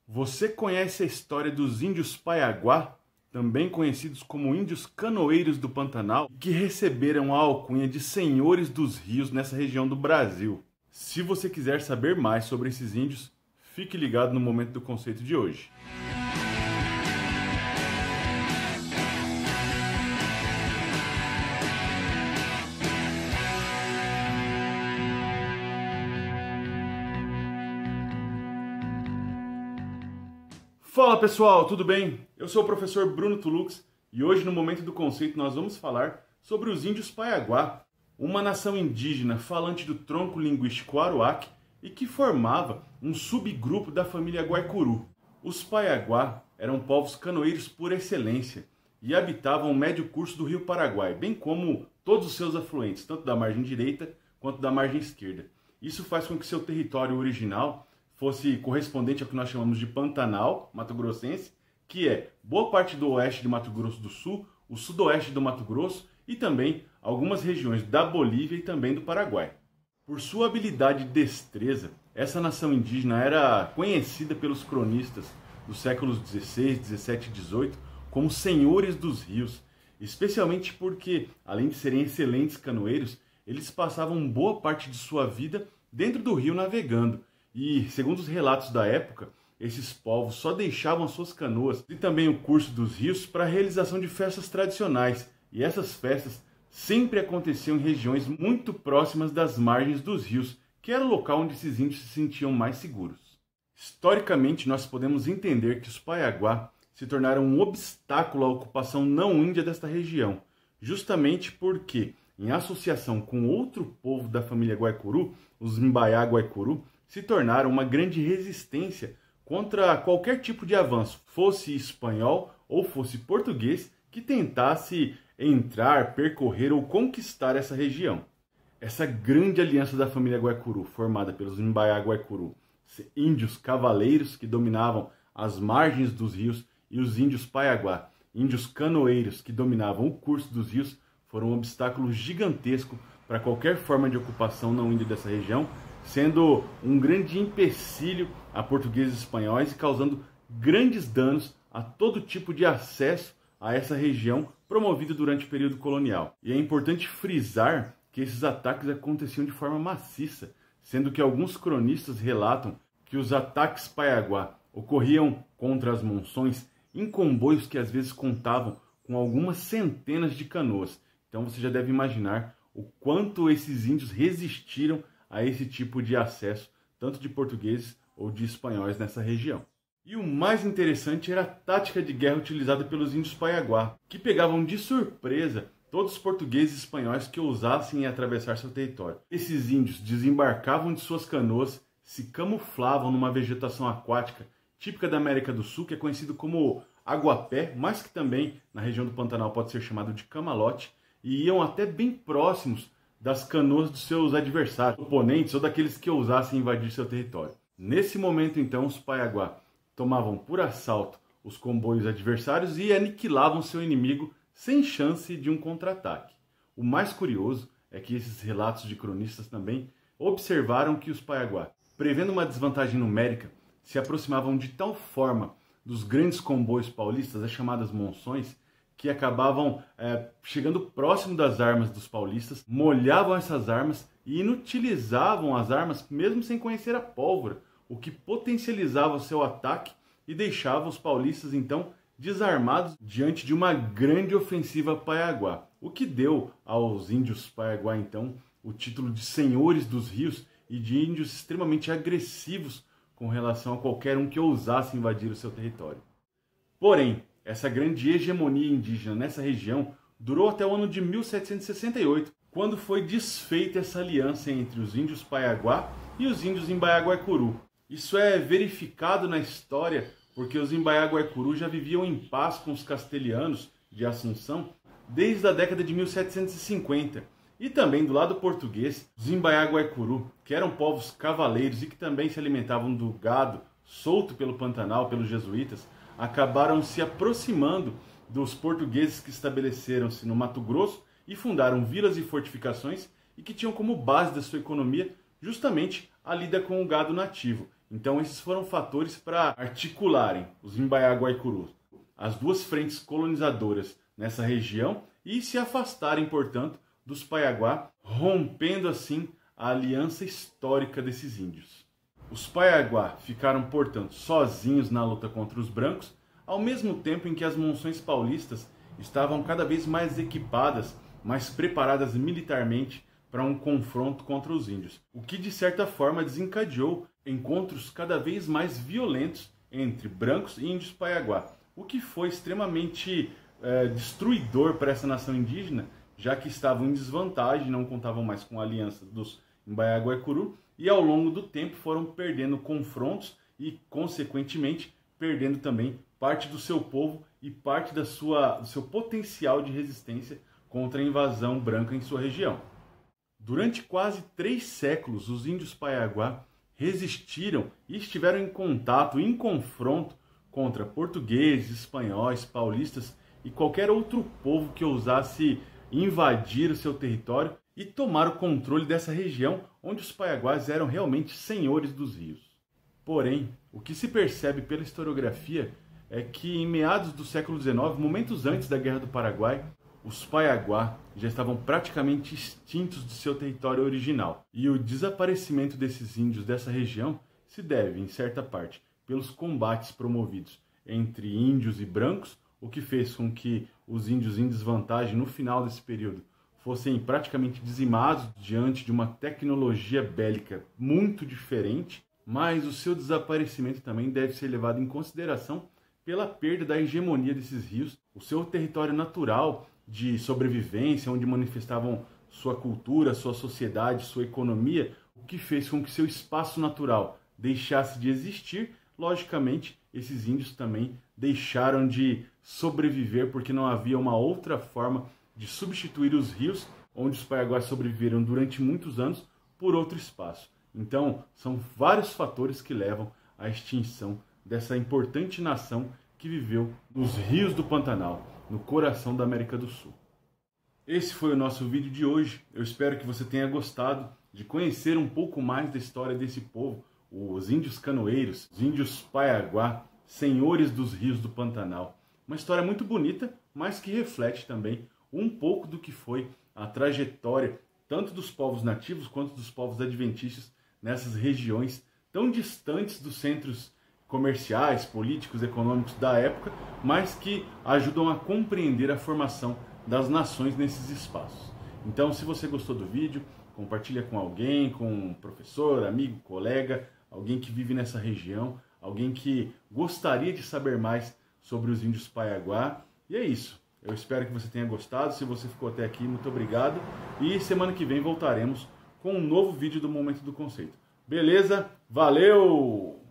Você conhece a história dos índios Paiaguá, também conhecidos como índios canoeiros do Pantanal, que receberam a alcunha de senhores dos rios nessa região do Brasil? Se você quiser saber mais sobre esses índios, fique ligado no momento do conceito de hoje. Fala pessoal, tudo bem? Eu sou o professor Bruno Tulux e hoje no Momento do Conceito nós vamos falar sobre os índios Paiaguá, uma nação indígena falante do tronco linguístico aruaque e que formava um subgrupo da família Guaicurú. Os Paiaguá eram povos canoeiros por excelência e habitavam o médio curso do rio Paraguai, bem como todos os seus afluentes, tanto da margem direita quanto da margem esquerda. Isso faz com que seu território original fosse correspondente ao que nós chamamos de Pantanal mato-grossense, que é boa parte do oeste do Mato Grosso do Sul, o sudoeste do Mato Grosso e também algumas regiões da Bolívia e também do Paraguai. Por sua habilidade e destreza, essa nação indígena era conhecida pelos cronistas dos séculos XVI, XVII e XVIII como senhores dos rios, especialmente porque, além de serem excelentes canoeiros, eles passavam boa parte de sua vida dentro do rio navegando. E, segundo os relatos da época, esses povos só deixavam suas canoas e também o curso dos rios para a realização de festas tradicionais. E essas festas sempre aconteciam em regiões muito próximas das margens dos rios, que era o local onde esses índios se sentiam mais seguros. Historicamente, nós podemos entender que os Paiaguá se tornaram um obstáculo à ocupação não índia desta região, justamente porque, em associação com outro povo da família Guaicurú, os Mbaiá-Guaicurú, se tornaram uma grande resistência contra qualquer tipo de avanço, fosse espanhol ou fosse português, que tentasse entrar, percorrer ou conquistar essa região. Essa grande aliança da família Guaicurú, formada pelos Mbaiá-Guaicurú, índios cavaleiros que dominavam as margens dos rios, e os índios Paiaguá, índios canoeiros que dominavam o curso dos rios, foram um obstáculo gigantesco para qualquer forma de ocupação não índia dessa região, sendo um grande empecilho a portugueses e espanhóis e causando grandes danos a todo tipo de acesso a essa região promovido durante o período colonial. E é importante frisar que esses ataques aconteciam de forma maciça, sendo que alguns cronistas relatam que os ataques Paiaguá ocorriam contra as monções em comboios que às vezes contavam com algumas centenas de canoas. Então você já deve imaginar o quanto esses índios resistiram a esse tipo de acesso, tanto de portugueses ou de espanhóis nessa região. E o mais interessante era a tática de guerra utilizada pelos índios Paiaguá, que pegavam de surpresa todos os portugueses e espanhóis que ousassem atravessar seu território. Esses índios desembarcavam de suas canoas, se camuflavam numa vegetação aquática típica da América do Sul, que é conhecido como aguapé, mas que também na região do Pantanal pode ser chamado de camalote, e iam até bem próximos das canoas dos seus adversários, oponentes ou daqueles que ousassem invadir seu território. Nesse momento, então, os Paiaguá tomavam por assalto os comboios adversários e aniquilavam seu inimigo sem chance de um contra-ataque. O mais curioso é que esses relatos de cronistas também observaram que os Paiaguá, prevendo uma desvantagem numérica, se aproximavam de tal forma dos grandes comboios paulistas, as chamadas monções, que acabavam chegando próximo das armas dos paulistas, molhavam essas armas e inutilizavam as armas mesmo sem conhecer a pólvora, o que potencializava o seu ataque e deixava os paulistas então desarmados diante de uma grande ofensiva Paiaguá, o que deu aos índios Paiaguá então o título de senhores dos rios e de índios extremamente agressivos com relação a qualquer um que ousasse invadir o seu território. Porém, essa grande hegemonia indígena nessa região durou até o ano de 1768, quando foi desfeita essa aliança entre os índios Paiaguá e os índios Mbaiá-Guaicurú. Isso é verificado na história porque os Mbaiá-Guaicurú já viviam em paz com os castelhanos de Assunção desde a década de 1750. E também do lado português, os Mbaiá-Guaicurú, que eram povos cavaleiros e que também se alimentavam do gado solto pelo Pantanal, pelos jesuítas, acabaram se aproximando dos portugueses que estabeleceram-se no Mato Grosso e fundaram vilas e fortificações e que tinham como base da sua economia justamente a lida com o gado nativo. Então esses foram fatores para articularem os Imbaiá-Guaicurus, as duas frentes colonizadoras nessa região, e se afastarem, portanto, dos Paiaguá, rompendo assim a aliança histórica desses índios. Os Paiaguá ficaram, portanto, sozinhos na luta contra os brancos, ao mesmo tempo em que as monções paulistas estavam cada vez mais equipadas, mais preparadas militarmente para um confronto contra os índios, o que de certa forma desencadeou encontros cada vez mais violentos entre brancos e índios Paiaguá, o que foi extremamente destruidor para essa nação indígena, já que estavam em desvantagem, não contavam mais com a aliança dos Imbaiá-Guaicuru, e ao longo do tempo foram perdendo confrontos e, consequentemente, perdendo também parte do seu povo e parte do seu potencial de resistência contra a invasão branca em sua região. Durante quase 3 séculos, os índios Paiaguá resistiram e estiveram em contato, em confronto contra portugueses, espanhóis, paulistas e qualquer outro povo que ousasse invadir o seu território e tomar o controle dessa região onde os Paiaguás eram realmente senhores dos rios. Porém, o que se percebe pela historiografia é que em meados do século XIX, momentos antes da Guerra do Paraguai, os Paiaguá já estavam praticamente extintos do seu território original. E o desaparecimento desses índios dessa região se deve, em certa parte, pelos combates promovidos entre índios e brancos, o que fez com que os índios em desvantagem no final desse período fossem praticamente dizimados diante de uma tecnologia bélica muito diferente, mas o seu desaparecimento também deve ser levado em consideração pela perda da hegemonia desses rios, o seu território natural de sobrevivência, onde manifestavam sua cultura, sua sociedade, sua economia, o que fez com que seu espaço natural deixasse de existir. Logicamente, esses índios também deixaram de sobreviver porque não havia uma outra forma de substituir os rios, onde os Paiaguás sobreviveram durante muitos anos, por outro espaço. Então, são vários fatores que levam à extinção dessa importante nação que viveu nos rios do Pantanal, no coração da América do Sul. Esse foi o nosso vídeo de hoje. Eu espero que você tenha gostado de conhecer um pouco mais da história desse povo, os índios canoeiros, os índios Paiaguá, senhores dos rios do Pantanal. Uma história muito bonita, mas que reflete também um pouco do que foi a trajetória tanto dos povos nativos quanto dos povos adventícios nessas regiões tão distantes dos centros comerciais, políticos, econômicos da época, mas que ajudam a compreender a formação das nações nesses espaços. Então, se você gostou do vídeo, compartilha com alguém, com um professor, amigo, colega, alguém que vive nessa região, alguém que gostaria de saber mais sobre os índios Paiaguá. E é isso. Eu espero que você tenha gostado. Se você ficou até aqui, muito obrigado. E semana que vem voltaremos com um novo vídeo do Momento do Conceito. Beleza? Valeu!